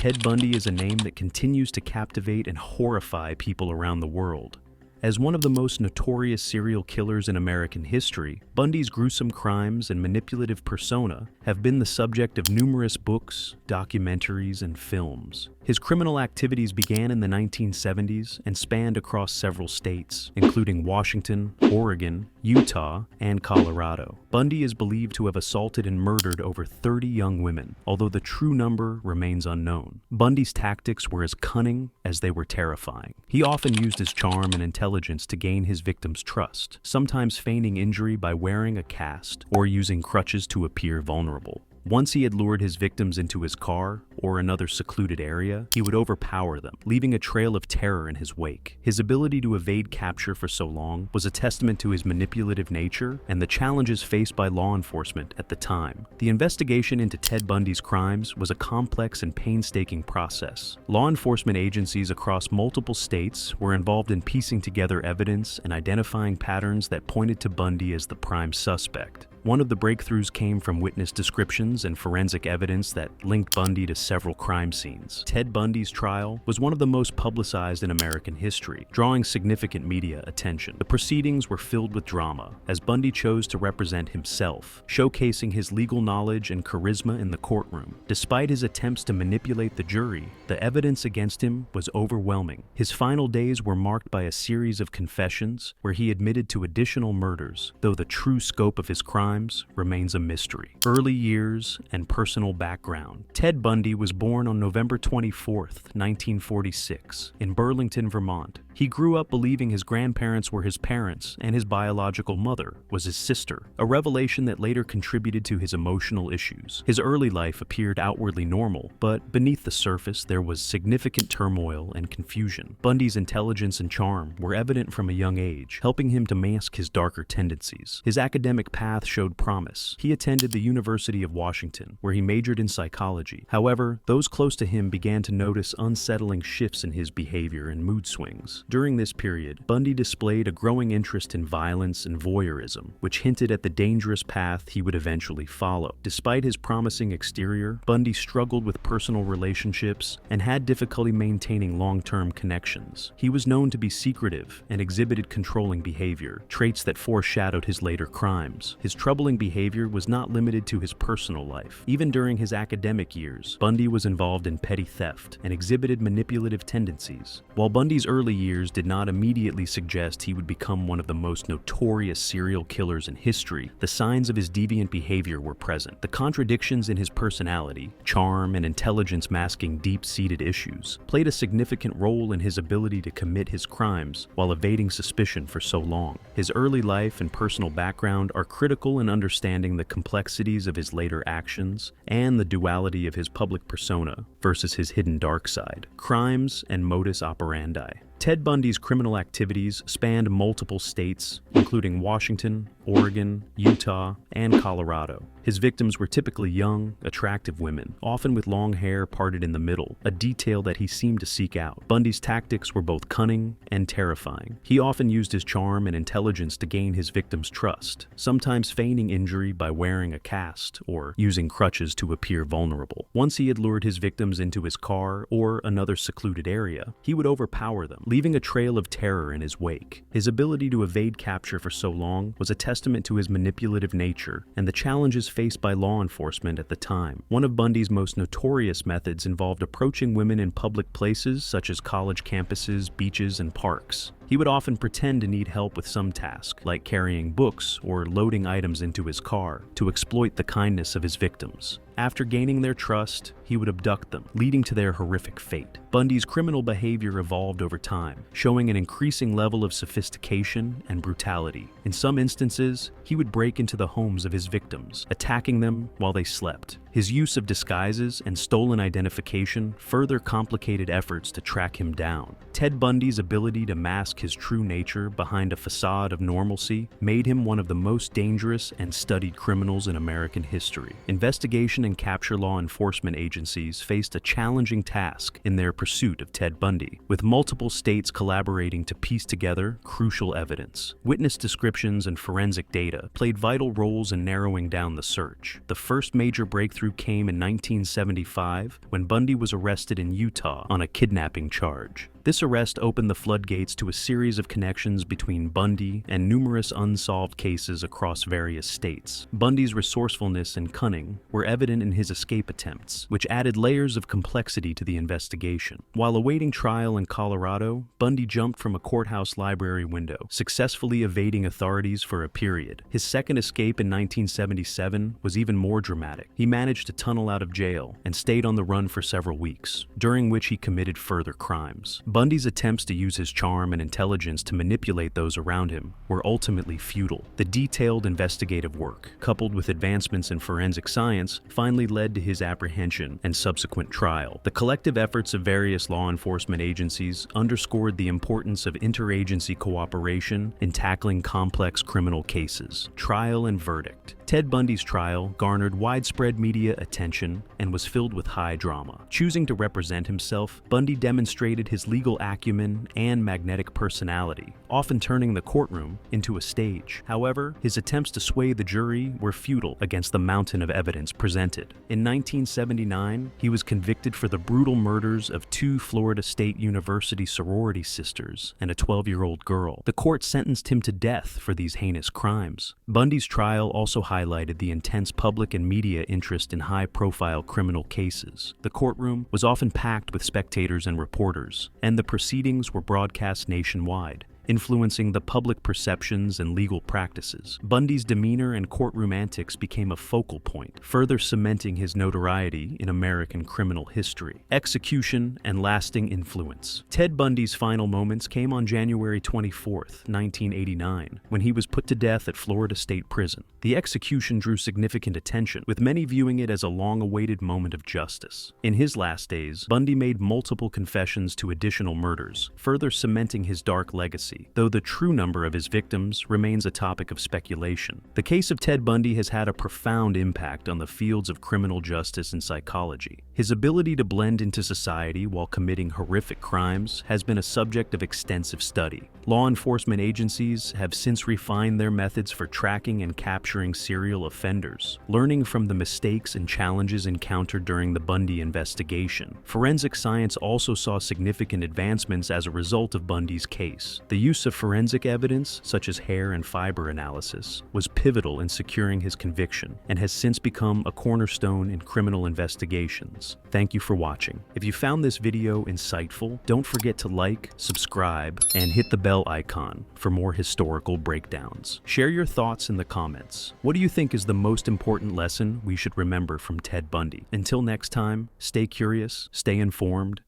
Ted Bundy is a name that continues to captivate and horrify people around the world. As one of the most notorious serial killers in American history, Bundy's gruesome crimes and manipulative persona have been the subject of numerous books, documentaries, and films. His criminal activities began in the 1970s and spanned across several states, including Washington, Oregon, Utah, and Colorado. Bundy is believed to have assaulted and murdered over 30 young women, although the true number remains unknown. Bundy's tactics were as cunning as they were terrifying. He often used his charm and intelligence to gain his victims' trust, sometimes feigning injury by wearing a cast or using crutches to appear vulnerable. Once he had lured his victims into his car or another secluded area, he would overpower them, leaving a trail of terror in his wake. His ability to evade capture for so long was a testament to his manipulative nature and the challenges faced by law enforcement at the time. The investigation into Ted Bundy's crimes was a complex and painstaking process. Law enforcement agencies across multiple states were involved in piecing together evidence and identifying patterns that pointed to Bundy as the prime suspect. One of the breakthroughs came from witness descriptions and forensic evidence that linked Bundy to several crime scenes. Ted Bundy's trial was one of the most publicized in American history, drawing significant media attention. The proceedings were filled with drama, as Bundy chose to represent himself, showcasing his legal knowledge and charisma in the courtroom. Despite his attempts to manipulate the jury, the evidence against him was overwhelming. His final days were marked by a series of confessions where he admitted to additional murders, though the true scope of his crimes remains a mystery. Early years and personal background. Ted Bundy was born on November 24, 1946, in Burlington, Vermont. He grew up believing his grandparents were his parents and his biological mother was his sister, a revelation that later contributed to his emotional issues. His early life appeared outwardly normal, but beneath the surface there was significant turmoil and confusion. Bundy's intelligence and charm were evident from a young age, helping him to mask his darker tendencies. His academic path showed promise. He attended the University of Washington, where he majored in psychology. However, those close to him began to notice unsettling shifts in his behavior and mood swings. During this period, Bundy displayed a growing interest in violence and voyeurism, which hinted at the dangerous path he would eventually follow. Despite his promising exterior, Bundy struggled with personal relationships and had difficulty maintaining long-term connections. He was known to be secretive and exhibited controlling behavior, traits that foreshadowed his later crimes. His troubling behavior was not limited to his personal life. Even during his academic years, Bundy was involved in petty theft and exhibited manipulative tendencies. While Bundy's early years did not immediately suggest he would become one of the most notorious serial killers in history, the signs of his deviant behavior were present. The contradictions in his personality, charm, and intelligence masking deep-seated issues, played a significant role in his ability to commit his crimes while evading suspicion for so long. His early life and personal background are critical in understanding the complexities of his later actions and the duality of his public persona versus his hidden dark side. Crimes and modus operandi. Ted Bundy's criminal activities spanned multiple states, including Washington, Oregon, Utah, and Colorado. His victims were typically young, attractive women, often with long hair parted in the middle, a detail that he seemed to seek out. Bundy's tactics were both cunning and terrifying. He often used his charm and intelligence to gain his victims' trust, sometimes feigning injury by wearing a cast or using crutches to appear vulnerable. Once he had lured his victims into his car or another secluded area, he would overpower them, leaving a trail of terror in his wake. His ability to evade capture for so long was a testament to his manipulative nature and the challenges faced by law enforcement at the time. One of Bundy's most notorious methods involved approaching women in public places such as college campuses, beaches, and parks. He would often pretend to need help with some task, like carrying books or loading items into his car, to exploit the kindness of his victims. After gaining their trust, he would abduct them, leading to their horrific fate. Bundy's criminal behavior evolved over time, showing an increasing level of sophistication and brutality. In some instances, he would break into the homes of his victims, attacking them while they slept. His use of disguises and stolen identification further complicated efforts to track him down. Ted Bundy's ability to mask his true nature behind a facade of normalcy made him one of the most dangerous and studied criminals in American history. Investigation and capture law enforcement agencies faced a challenging task in their pursuit of Ted Bundy, with multiple states collaborating to piece together crucial evidence. Witness descriptions and forensic data played vital roles in narrowing down the search. The first major breakthrough breakthrough came in 1975 when Bundy was arrested in Utah on a kidnapping charge. This arrest opened the floodgates to a series of connections between Bundy and numerous unsolved cases across various states. Bundy's resourcefulness and cunning were evident in his escape attempts, which added layers of complexity to the investigation. While awaiting trial in Colorado, Bundy jumped from a courthouse library window, successfully evading authorities for a period. His second escape in 1977 was even more dramatic. He managed to tunnel out of jail and stayed on the run for several weeks, during which he committed further crimes. Bundy's attempts to use his charm and intelligence to manipulate those around him were ultimately futile. The detailed investigative work, coupled with advancements in forensic science, finally led to his apprehension and subsequent trial. The collective efforts of various law enforcement agencies underscored the importance of interagency cooperation in tackling complex criminal cases. Trial and verdict. Ted Bundy's trial garnered widespread media attention and was filled with high drama. Choosing to represent himself, Bundy demonstrated his legal acumen and magnetic personality, often turning the courtroom into a stage. However, his attempts to sway the jury were futile against the mountain of evidence presented. In 1979, he was convicted for the brutal murders of two Florida State University sorority sisters and a 12-year-old girl. The court sentenced him to death for these heinous crimes. Bundy's trial also highlighted the intense public and media interest in high-profile criminal cases. The courtroom was often packed with spectators and reporters, and the proceedings were broadcast nationwide, influencing the public perceptions and legal practices. Bundy's demeanor and courtroom antics became a focal point, further cementing his notoriety in American criminal history. Execution and lasting influence. Ted Bundy's final moments came on January 24, 1989, when he was put to death at Florida State Prison. The execution drew significant attention, with many viewing it as a long-awaited moment of justice. In his last days, Bundy made multiple confessions to additional murders, further cementing his dark legacy, though the true number of his victims remains a topic of speculation. The case of Ted Bundy has had a profound impact on the fields of criminal justice and psychology. His ability to blend into society while committing horrific crimes has been a subject of extensive study. Law enforcement agencies have since refined their methods for tracking and capturing serial offenders, learning from the mistakes and challenges encountered during the Bundy investigation. Forensic science also saw significant advancements as a result of Bundy's case. The use of forensic evidence, such as hair and fiber analysis, was pivotal in securing his conviction and has since become a cornerstone in criminal investigations. Thank you for watching. If you found this video insightful, don't forget to like, subscribe, and hit the bell icon for more historical breakdowns. Share your thoughts in the comments. What do you think is the most important lesson we should remember from Ted Bundy? Until next time, stay curious, stay informed,